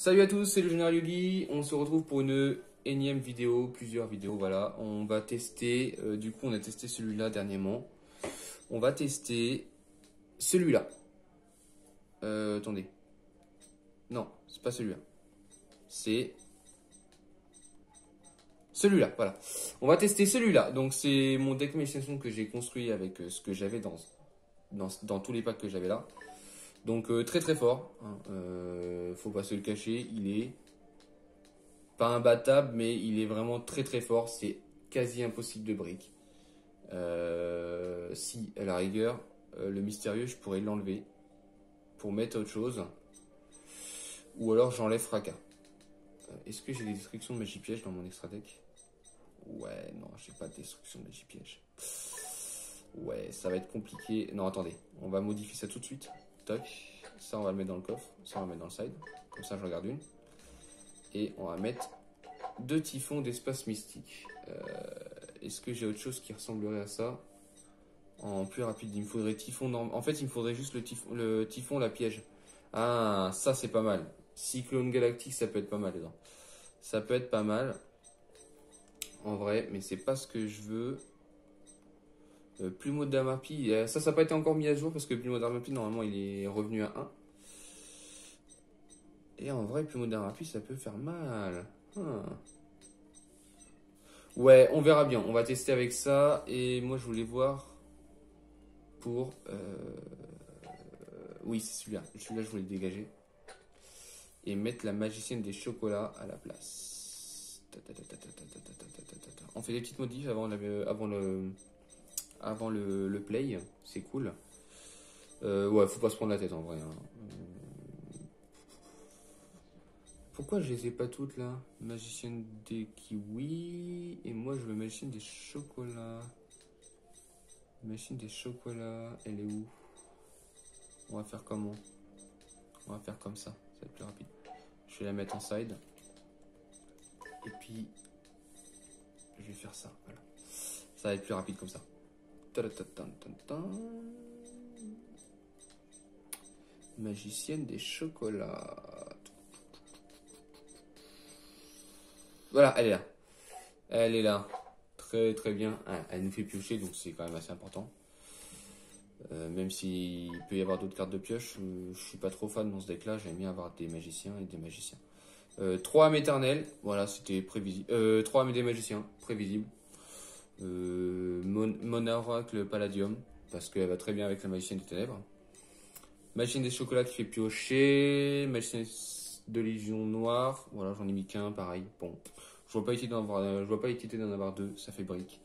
Salut à tous, c'est le Général Yogi. On se retrouve pour une énième vidéo, plusieurs vidéos. Voilà, on va tester. Du coup, on a testé celui-là dernièrement. On va tester celui-là. Attendez. Non, c'est pas celui-là. C'est celui-là. Voilà. On va tester celui-là. Donc, c'est mon deck méditation que j'ai construit avec ce que j'avais dans tous les packs que j'avais là. Donc très très fort, hein. Faut pas se le cacher, il est pas imbattable, mais il est vraiment très très fort. C'est quasi impossible de brick. Si à la rigueur, le mystérieux, je pourrais l'enlever pour mettre autre chose, ou alors j'enlève fracas. Est-ce que j'ai des destructions de magie piège dans mon extra deck? Ouais, non, j'ai pas de destruction de magie piège. Ouais, ça va être compliqué. Non, attendez, on va modifier ça tout de suite. Toc, ça on va le mettre dans le coffre, ça on va le mettre dans le side, comme ça je regarde une. Et on va mettre 2 typhons d'espace mystique. Est-ce que j'ai autre chose qui ressemblerait à ça en plus rapide? Il me faudrait typhon, en fait il me faudrait juste le typhon, la piège. Ah, ça c'est pas mal. Cyclone galactique, ça peut être pas mal dedans. Ça peut être pas mal, en vrai, mais c'est pas ce que je veux. Plumeau d'Amarpi, ça n'a pas été encore mis à jour parce que Plumeau d'Amarpi, normalement, il est revenu à 1. Et en vrai, Plumeau d'Amarpi, ça peut faire mal. Ouais, on verra bien. On va tester avec ça. Et moi, je voulais voir pour... Oui, c'est celui-là. Celui-là, je voulais le dégager. Et mettre la magicienne des chocolats à la place. On fait des petites modifs avant le play, c'est cool. Ouais, faut pas se prendre la tête en vrai. Hein. Pourquoi je les ai pas toutes là? Magicienne des kiwis. Et moi je veux magicienne des chocolats. Magicienne des chocolats, elle est où? On va faire comment? On va faire comme ça va être plus rapide. Je vais la mettre en side. Et puis, je vais faire ça, voilà. Ça va être plus rapide comme ça. Magicienne des chocolats. Voilà, elle est là. Elle est là. Très très bien. Elle nous fait piocher, donc c'est quand même assez important. Même s'il peut y avoir d'autres cartes de pioche, je suis pas trop fan dans ce deck là. J'aime bien avoir des magiciens et des magiciens. 3 âmes éternelles, voilà, c'était prévisible. 3 âmes des magiciens, prévisible. Mon oracle palladium, parce qu'elle va très bien avec la magicienne des ténèbres. Magicienne des chocolats qui fait piocher. Magicienne de légion noire, voilà, j'en ai mis qu'un, pareil. Bon, je vois pas utilité d'en avoir 2, ça fait brick.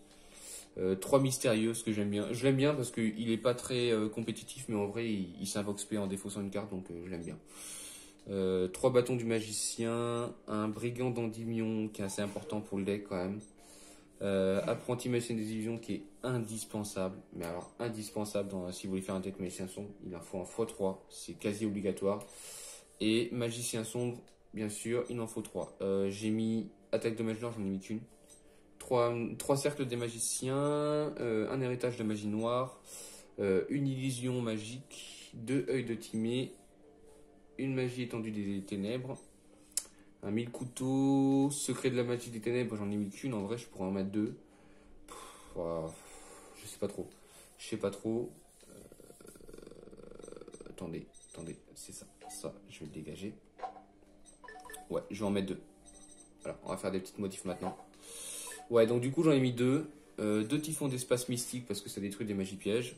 3 mystérieux, ce que j'aime bien. Je l'aime bien parce qu'il est pas très compétitif, mais en vrai, il s'invoque SP en défaussant une carte, donc je l'aime bien. 3 bâtons du magicien, un brigand d'Endymion qui est assez important pour le deck quand même. Apprenti magicien des illusions qui est indispensable, mais alors indispensable si vous voulez faire un deck magicien sombre, il en faut un x3, c'est quasi obligatoire. Et magicien sombre, bien sûr, il en faut 3. J'ai mis attaque de magie noire, j'en ai mis qu'une. 3 cercles des magiciens, un héritage de magie noire, une illusion magique, 2 œils de Timée, une magie étendue des ténèbres, un 1000 couteaux, secret de la magie des ténèbres, j'en ai mis qu'une, en vrai je pourrais en mettre 2. Je sais pas trop. Je sais pas trop. Attendez, c'est ça. Ça, je vais le dégager. Ouais, je vais en mettre 2. Voilà, on va faire des petites modifs maintenant. Ouais, donc du coup j'en ai mis 2. 2 typhons d'espace mystique parce que ça détruit des magies pièges.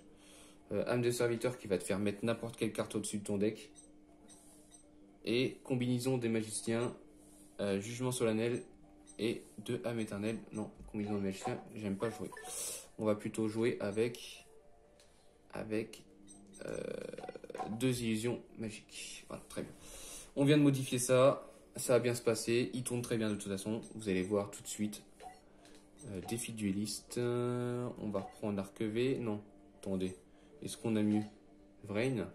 Âme de serviteur qui va te faire mettre n'importe quelle carte au-dessus de ton deck. Et combinaison des magiciens, jugement solennel et 2 âmes éternelles. Non, combinaison des magiciens, j'aime pas jouer. On va plutôt jouer avec 2 illusions magiques. Voilà, très bien. On vient de modifier ça. Ça va bien se passer. Il tourne très bien de toute façon. Vous allez voir tout de suite. Défi dueliste. On va reprendre Arquevé. Non, attendez. Est-ce qu'on a mieux? Vrain.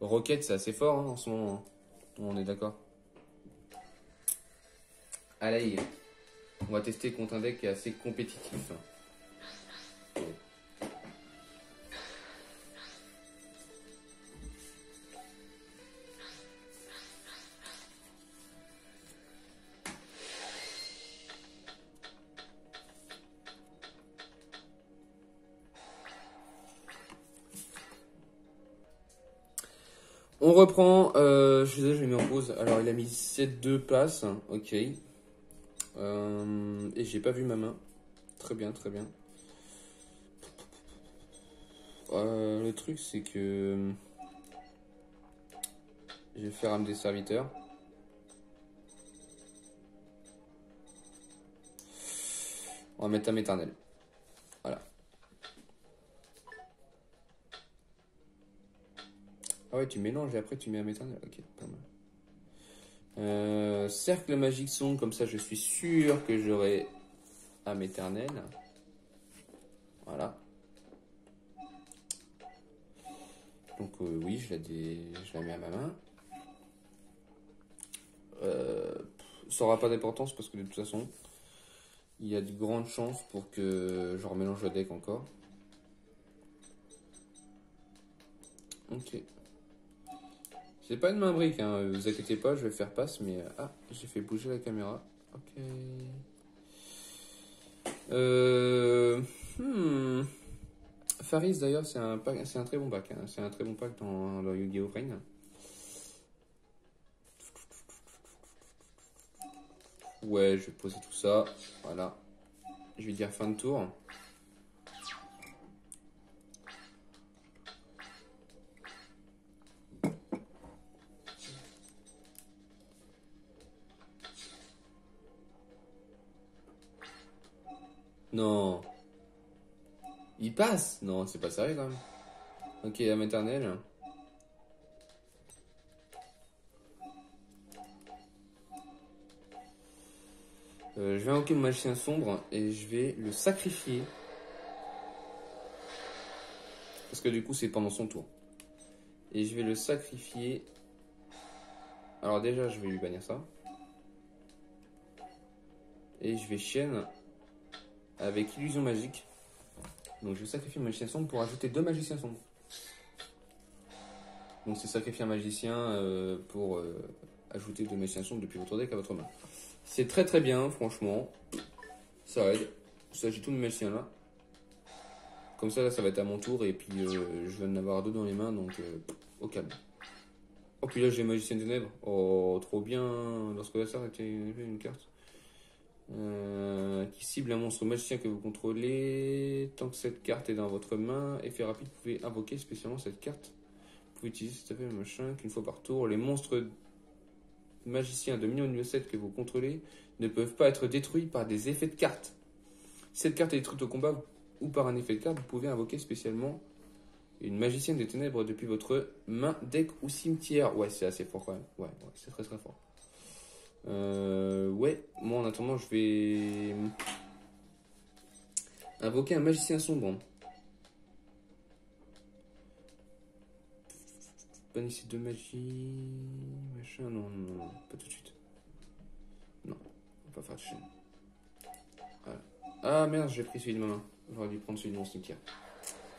Rocket, c'est assez fort hein, en ce moment. Hein. On est d'accord. Allez. On va tester contre un deck qui est assez compétitif. On reprend. Je suis désolé, je l'ai mis en pause. Alors, il a mis 7-2 places. Ok. Et j'ai pas vu ma main. Très bien, très bien. Le truc, c'est que je vais faire un des serviteurs. On va mettre un éternel. Voilà. Ah ouais, tu mélanges et après tu mets un éternel. Ok, pas mal. Cercle magique son, comme ça je suis sûr que j'aurai un éternel. Voilà. Donc oui, je la mets à ma main. Ça n'aura pas d'importance parce que de toute façon, il y a de grandes chances pour que je remélange le deck encore. Ok. C'est pas une main brique, hein, vous inquiétez pas, je vais faire passe, mais... ah, j'ai fait bouger la caméra. Ok. Faris d'ailleurs, c'est un très bon pack. Hein. C'est un très bon pack dans Yu-Gi-Oh! Brain. Ouais, je vais poser tout ça. Voilà. Je vais dire fin de tour. Non. Il passe. Non, c'est pas sérieux quand même. Ok, la maternelle. Je vais invoquer mon magicien sombre et je vais le sacrifier. Parce que du coup, c'est pendant son tour. Et je vais le sacrifier. Alors déjà, je vais lui bannir ça. Et je vais chaîne avec illusion magique. Donc je vais sacrifier mon magicien sombre pour ajouter 2 magiciens sombres. Donc c'est sacrifier un magicien pour ajouter 2 magiciens sombres depuis votre deck à votre main. C'est très très bien, franchement. Ça aide. Ça, j'ai tous mes magiciens là. Comme ça, là, ça va être à mon tour. Et puis je vais en avoir 2 dans les mains. Donc au calme. Oh, puis là, j'ai magicien des ténèbres. Oh, trop bien. Lorsque la sœur était une carte. Qui cible un monstre magicien que vous contrôlez. Tant que cette carte est dans votre main, effet rapide, vous pouvez invoquer spécialement cette carte. Vous pouvez utiliser cet effet machin qu'une fois par tour. Les monstres magiciens de milieu niveau 7 que vous contrôlez ne peuvent pas être détruits par des effets de carte. Si cette carte est détruite au combat ou par un effet de carte, vous pouvez invoquer spécialement une magicienne des ténèbres depuis votre main, deck ou cimetière. Ouais, c'est assez fort quand même. Ouais, c'est très très fort. Ouais, moi en attendant, je vais invoquer un magicien sombre. Bannissez 2 magies. Machin, non, pas tout de suite. Non, on va pas faire de chaîne. Voilà. Ah merde, j'ai pris celui de ma main. J'aurais dû prendre celui de mon cimetière.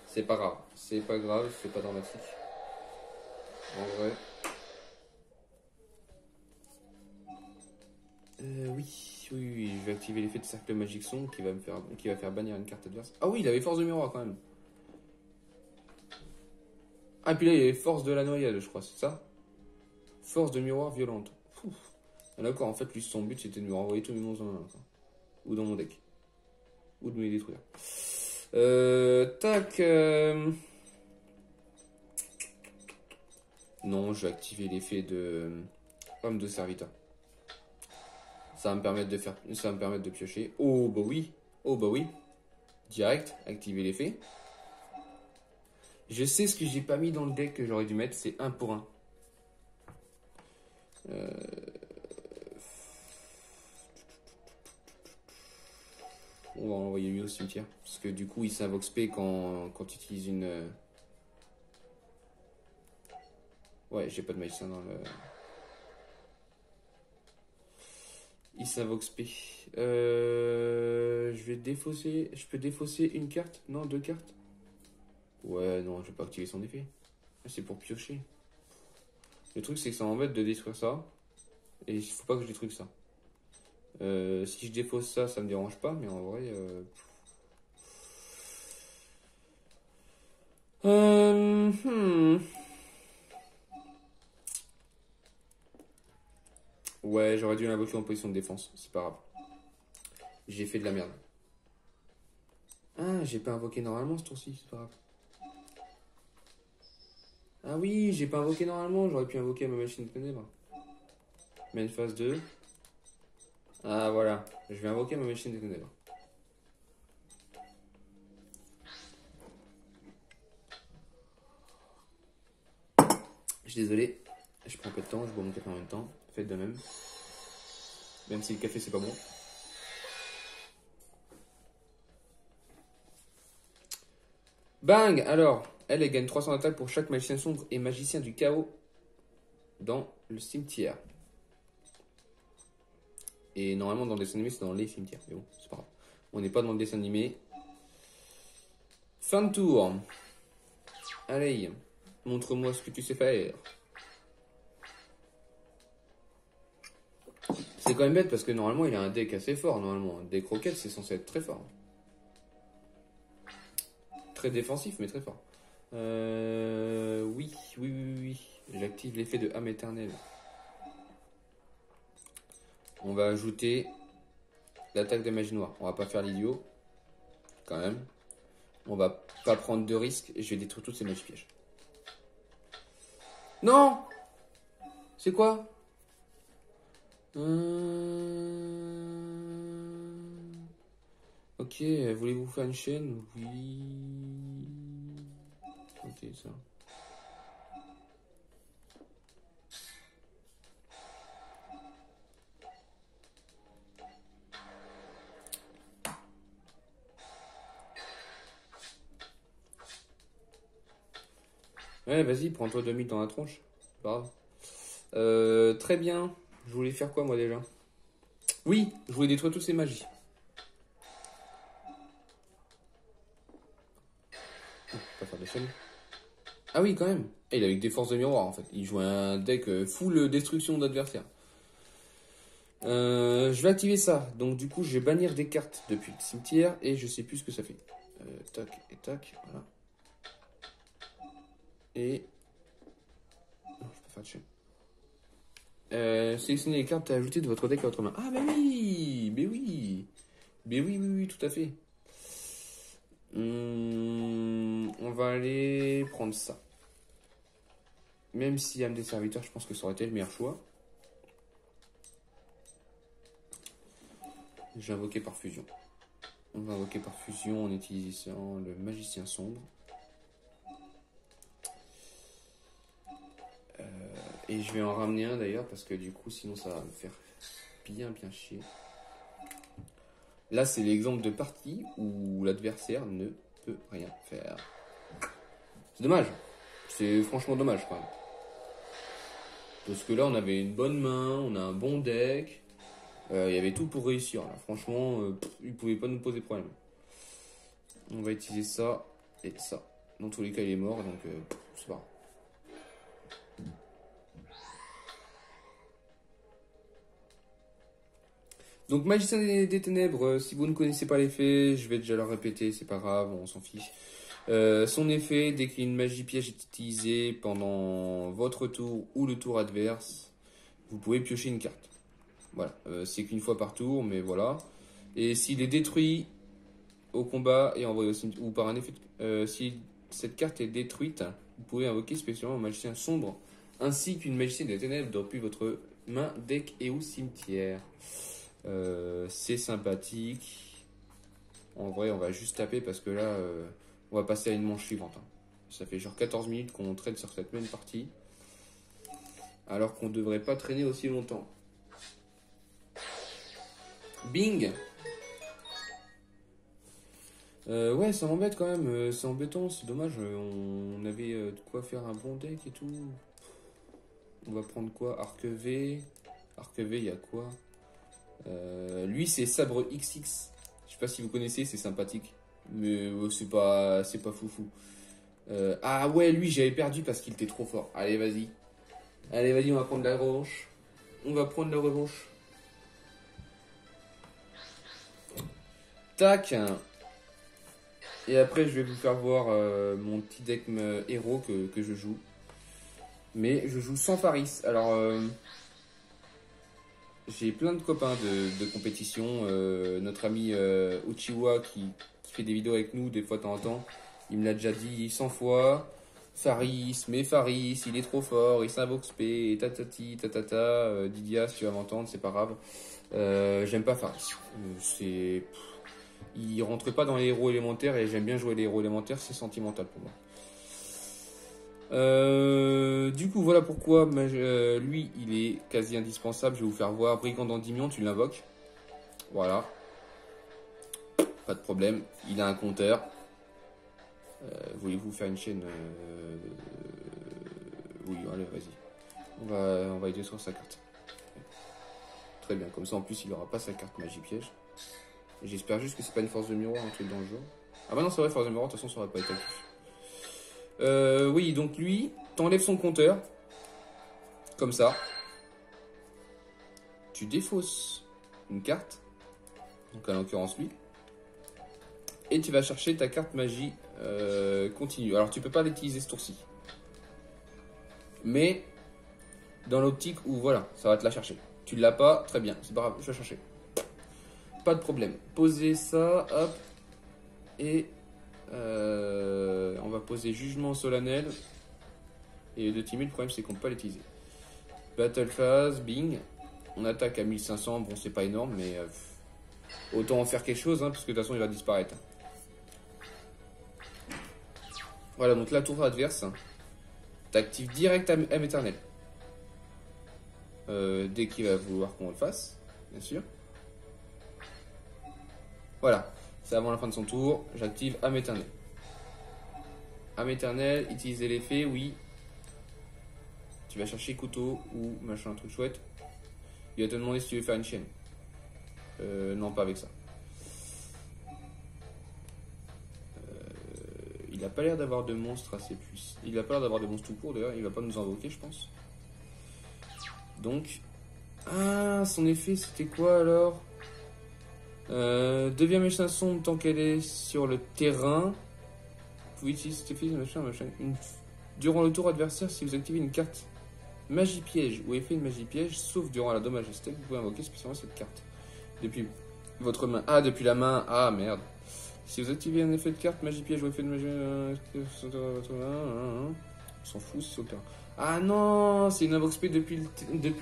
C'est pas grave, c'est pas grave, c'est pas dramatique. En vrai. Oui, je vais activer l'effet de cercle magique sombre qui va faire bannir une carte adverse. Ah oui, il avait force de miroir quand même. Ah, puis là, il avait force de la noyade, je crois, c'est ça? Force de miroir violente. D'accord, en fait, lui, son but, c'était de me renvoyer tous mes monstres dans ma main. Ou dans mon deck. Ou de me les détruire. Tac. Non, je vais activer l'effet de homme de serviteur. Ça va me permettre de piocher. Oh bah oui. Oh bah oui. Direct, activer l'effet. Je sais ce que j'ai pas mis dans le deck que j'aurais dû mettre, c'est 1 pour 1. On va envoyer lui au cimetière. Parce que du coup, il s'invoque spé quand il utilise une... Ouais, j'ai pas de magicien dans le... Il s'invoque spé. Je vais défausser... Je peux défausser une carte? Non, 2 cartes? Ouais, non, je vais pas activer son effet. C'est pour piocher. Le truc, c'est que ça m'embête de détruire ça. Et il faut pas que je détruise ça. Si je défausse ça, ça me dérange pas, mais en vrai... Ouais, j'aurais dû l'invoquer en position de défense. C'est pas grave. J'ai fait de la merde. Ah, j'ai pas invoqué normalement ce tour-ci. C'est pas grave. Ah oui, j'ai pas invoqué normalement. J'aurais pu invoquer ma machine de ténèbres. Main phase 2. Ah voilà. Je vais invoquer ma machine de ténèbres. Je suis désolé. Je prends un peu de temps. Je bois mon café en même temps. Faites de même. Même si le café c'est pas bon. Bang! Alors, elle gagne 300 d'attaque pour chaque magicien sombre et magicien du chaos dans le cimetière. Et normalement, dans le dessin animé, c'est dans les cimetières. Mais bon, c'est pas grave. On n'est pas dans le dessin animé. Fin de tour. Allez, montre-moi ce que tu sais faire. C'est quand même bête parce que normalement, il a un deck assez fort. Normalement, un deck roquette, c'est censé être très fort. Très défensif, mais très fort. Oui. J'active l'effet de âme éternelle. On va ajouter l'attaque de magie noire. On va pas faire l'idiot. Quand même. On va pas prendre de risques et je vais détruire toutes ces magies pièges. Non! C'est quoi? Ok, voulez-vous faire une chaîne? Oui. Ok, ça. Ouais, vas-y, prends-toi 2000 dans la tronche. Pas grave. Très bien. Je voulais faire quoi, moi, déjà? Oui, je voulais détruire toutes ces magies. Pas faire de chaîne. Ah oui, quand même. Et il avait des forces de miroir, en fait. Il jouait un deck full destruction d'adversaires. Je vais activer ça. Donc, du coup, je vais bannir des cartes depuis le cimetière et je sais plus ce que ça fait. Tac et tac, voilà. Et... Non, je peux pas faire de chaîne. Sélectionnez les cartes à ajouter de votre deck à votre main. Ah, oui, tout à fait. On va aller prendre ça. Même si âme des serviteurs, je pense que ça aurait été le meilleur choix. J'ai invoqué par fusion. On va invoquer par fusion en utilisant le magicien sombre. Et je vais en ramener un d'ailleurs parce que du coup sinon ça va me faire bien chier. Là c'est l'exemple de partie où l'adversaire ne peut rien faire. C'est dommage. C'est franchement dommage quand même. Parce que là on avait une bonne main, on a un bon deck. Il y avait tout pour réussir là. Franchement, il pouvait pas nous poser problème. On va utiliser ça et ça. Dans tous les cas il est mort donc c'est pas grave. Donc magicien des ténèbres, si vous ne connaissez pas l'effet, je vais déjà le répéter, c'est pas grave, on s'en fiche. Son effet, dès qu'une magie piège est utilisée pendant votre tour ou le tour adverse, vous pouvez piocher une carte. Voilà, c'est qu'une fois par tour, mais voilà. Et s'il est détruit au combat et envoyé au cimetière, ou par un effet, si cette carte est détruite, vous pouvez invoquer spécialement un magicien sombre, ainsi qu'une magicienne des ténèbres depuis votre main, deck et ou cimetière. C'est sympathique. En vrai, on va juste taper parce que là, on va passer à une manche suivante. Hein. Ça fait genre 14 minutes qu'on traîne sur cette même partie. Alors qu'on devrait pas traîner aussi longtemps. Bing! Ouais, ça m'embête quand même. C'est embêtant, c'est dommage. On avait de quoi faire un bon deck et tout. On va prendre quoi? Arc V. Arc V, il y a quoi? Lui, c'est Sabre XX. Je sais pas si vous connaissez, c'est sympathique. Mais c'est pas foufou. Ah ouais, lui, j'avais perdu parce qu'il était trop fort. Allez, vas-y. Allez, vas-y, on va prendre la revanche. On va prendre la revanche. Tac. Et après, je vais vous faire voir mon petit deck héros que je joue. Mais je joue sans Faris. Alors, j'ai plein de copains de compétition. Notre ami Uchiwa qui fait des vidéos avec nous des fois de temps en temps. Il me l'a déjà dit 100 fois. Faris, mais Faris, il est trop fort, il s'invoque spé, et tatati, tatata. Didia, si tu vas m'entendre, c'est pas grave. J'aime pas Faris. Il rentre pas dans les héros élémentaires et j'aime bien jouer les héros élémentaires, c'est sentimental pour moi. Du coup, voilà pourquoi lui, il est quasi indispensable. Je vais vous faire voir. Brigand d'Endymion, tu l'invoques. Voilà. Pas de problème. Il a un compteur. Voulez-vous faire une chaîne Oui, allez, vas-y. On va aider sur sa carte. Très bien. Comme ça, en plus, il n'aura pas sa carte magie piège. J'espère juste que c'est pas une force de miroir, un truc dans le jeu. Ah bah non, c'est vrai, force de miroir, de toute façon, ça aurait pas été actif. Oui, donc lui, t'enlèves son compteur. Comme ça. Tu défausses une carte. Donc, à l'occurrence, lui. Et tu vas chercher ta carte magie continue. Alors, tu peux pas l'utiliser ce tour-ci. Mais, dans l'optique où, voilà, ça va te la chercher. Tu l'as pas, très bien, c'est pas grave, je vais chercher. Pas de problème. Posez ça, hop. Et on va poser jugement solennel. Et de teamer, le problème c'est qu'on peut pas l'utiliser. Battle phase, bing. On attaque à 1500, bon c'est pas énorme, mais autant en faire quelque chose, hein, parce que de toute façon il va disparaître. Voilà, donc la tour adverse, t'actives direct âme éternelle. Dès qu'il va vouloir qu'on le fasse, bien sûr. Voilà, c'est avant la fin de son tour, j'active âme éternelle. Âme éternelle, utiliser l'effet, oui. Tu vas chercher couteau ou machin, un truc chouette. Il va te demander si tu veux faire une chaîne. Non, pas avec ça. Il a pas l'air d'avoir de monstres assez puissants. Il a pas l'air d'avoir de monstres tout court d'ailleurs, il va pas nous invoquer, je pense. Donc. Ah, son effet c'était quoi alors? Devient méchant sombre tant qu'elle est sur le terrain. Vous pouvez utiliser cet effet machin. Durant le tour adversaire, si vous activez une carte magie piège ou effet de magie piège, sauf durant la dommage step, vous pouvez invoquer spécialement cette carte. Depuis votre main. Ah, depuis la main. Ah, merde. Si vous activez un effet de carte magie piège ou effet de magie. On s'en fout, c'est sur le terrain. Ah non, c'est une invoque spé depuis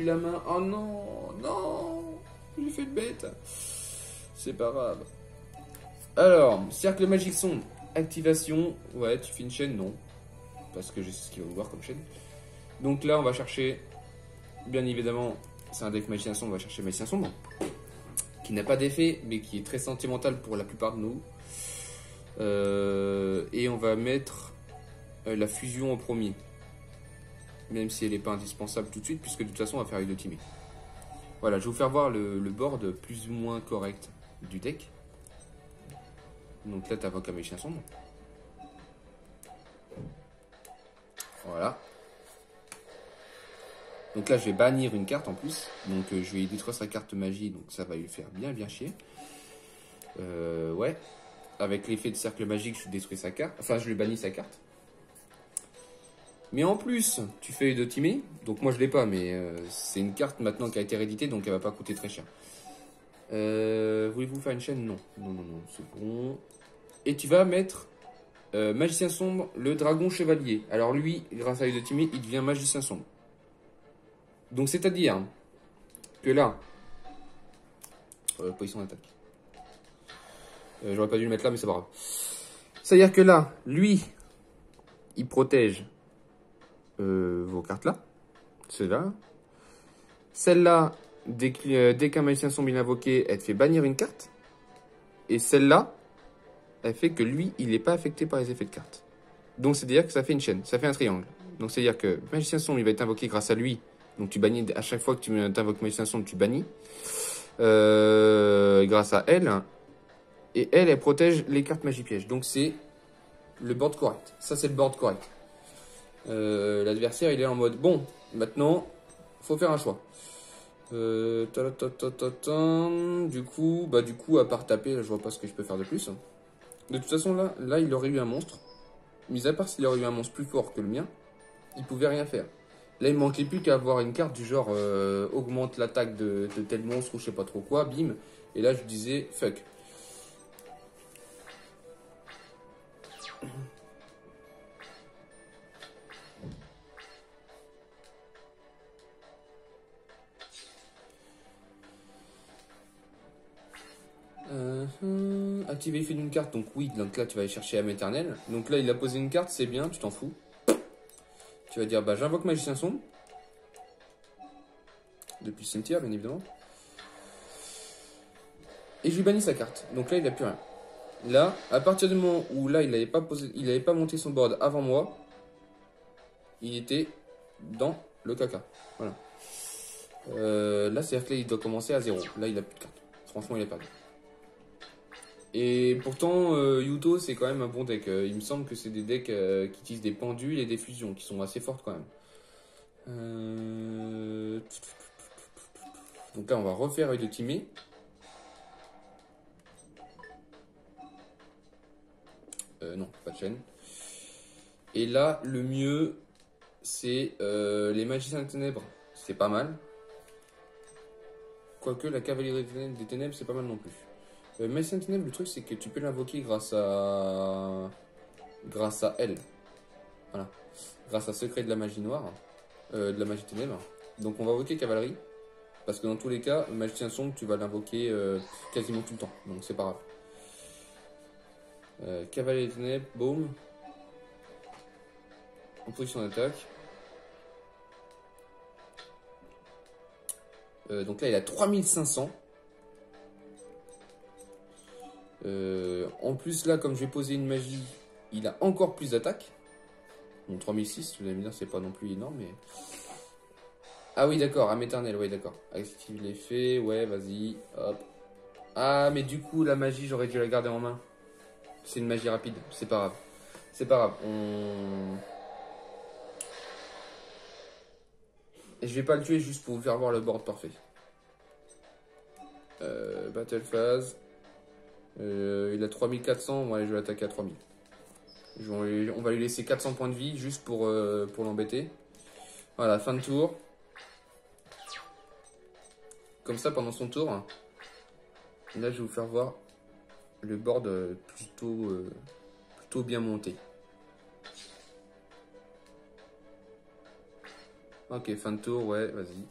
la main. Oh non, non, j'ai fait de bête. C'est pas grave. Alors, cercle magique sombre, activation. Ouais, tu fais une chaîne, non. Parce que je sais ce qu'il va vouloir comme chaîne. Donc là, on va chercher, bien évidemment, c'est un deck magicien sombre, on va chercher magicien sombre. Qui n'a pas d'effet, mais qui est très sentimental pour la plupart de nous. Et on va mettre la fusion en premier. Même si elle n'est pas indispensable tout de suite, puisque de toute façon, on va faire une teamée. Voilà, je vais vous faire voir le board plus ou moins correct du deck. Donc là, tu invoques un magicien sombre. Voilà. Donc là, je vais bannir une carte en plus. Donc je vais détruire sa carte magie, donc ça va lui faire bien chier. Ouais. Avec l'effet de cercle magique, je détruis sa carte. Enfin, je lui bannis sa carte. Mais en plus, tu fais Eudotimé. Donc moi, je l'ai pas, mais c'est une carte maintenant qui a été rééditée, donc elle va pas coûter très cher. Voulez-vous faire une chaîne? Non. Non, c'est bon. Et tu vas mettre magicien sombre, le dragon chevalier. Alors lui, grâce à Eudotimé, il devient magicien sombre. Donc c'est-à-dire que là, position d'attaque. J'aurais pas dû le mettre là, mais c'est pas grave. C'est-à-dire que là, lui, il protège vos cartes là. Celle-là. Celle-là, dès qu'un magicien sombre est invoqué, elle te fait bannir une carte. Et celle-là, elle fait que lui, il n'est pas affecté par les effets de cartes. Donc c'est-à-dire que ça fait une chaîne, ça fait un triangle. Donc c'est-à-dire que magicien sombre, il va être invoqué grâce à lui. Donc tu bannis, à chaque fois que tu invoques magicien sombre, tu bannis. Grâce à elle. Et elle protège les cartes magie piège. Donc c'est le board correct. Ça, c'est le board correct. L'adversaire, il est en mode, bon, maintenant, faut faire un choix. Du coup, à part taper, là, je vois pas ce que je peux faire de plus. De toute façon, là, il aurait eu un monstre. Mis à part s'il aurait eu un monstre plus fort que le mien, il pouvait rien faire. Là, il manquait plus qu'à avoir une carte du genre augmente l'attaque de tel monstre ou je sais pas trop quoi, bim. Et là, je disais fuck. Activer l'effet d'une carte, donc oui, donc là tu vas aller chercher âme éternelle. Donc là il a posé une carte, c'est bien, tu t'en fous. Tu vas dire bah j'invoque magicien sombre. Depuis le cimetière bien évidemment. Et je lui bannis sa carte. Donc là il a plus rien. Là, à partir du moment où là il avait pas posé, il avait pas monté son board avant moi, il était dans le caca. Voilà. Là c'est-à-dire que là il doit commencer à 0. Là il a plus de carte. Franchement il a perdu. Et pourtant, Yuto, c'est quand même un bon deck. Il me semble que c'est des decks qui utilisent des pendules et des fusions, qui sont assez fortes quand même. Donc là, on va refaire œil de Timé. Non, pas de chaîne. Et là, le mieux, c'est les magiciens des ténèbres. C'est pas mal. Quoique la cavalerie des ténèbres, c'est pas mal non plus. Magicien des ténèbres, le truc, c'est que tu peux l'invoquer grâce à elle. Voilà. Grâce à Secret de la magie noire. De la magie ténèbres. Donc on va invoquer cavalerie. Parce que dans tous les cas, le magicien sombre, tu vas l'invoquer quasiment tout le temps. Donc c'est pas grave. Cavalier des ténèbres, boum. En position d'attaque. Donc là, il a 3500. En plus, là, comme je vais poser une magie, il a encore plus d'attaque. Donc 3006, vous allez me dire, c'est pas non plus énorme, mais... Ah oui, d'accord, âme éternelle, ouais, d'accord. Active l'effet, ouais, vas-y, hop. Ah, mais du coup, la magie, j'aurais dû la garder en main. C'est une magie rapide, c'est pas grave. C'est pas grave, Et je vais pas le tuer juste pour vous faire voir le board parfait. Battle phase. Il a 3400, bon allez, je vais l'attaquer à 3000. On va lui laisser 400 points de vie juste pour l'embêter. Voilà, fin de tour. Comme ça, pendant son tour, là, je vais vous faire voir le board plutôt bien monté. Ok, fin de tour, ouais, vas-y.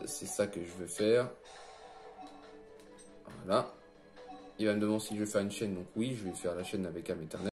C'est ça que je veux faire. Voilà. Il va me demander si je veux faire une chaîne, donc oui, je vais faire la chaîne avec âme éternelle.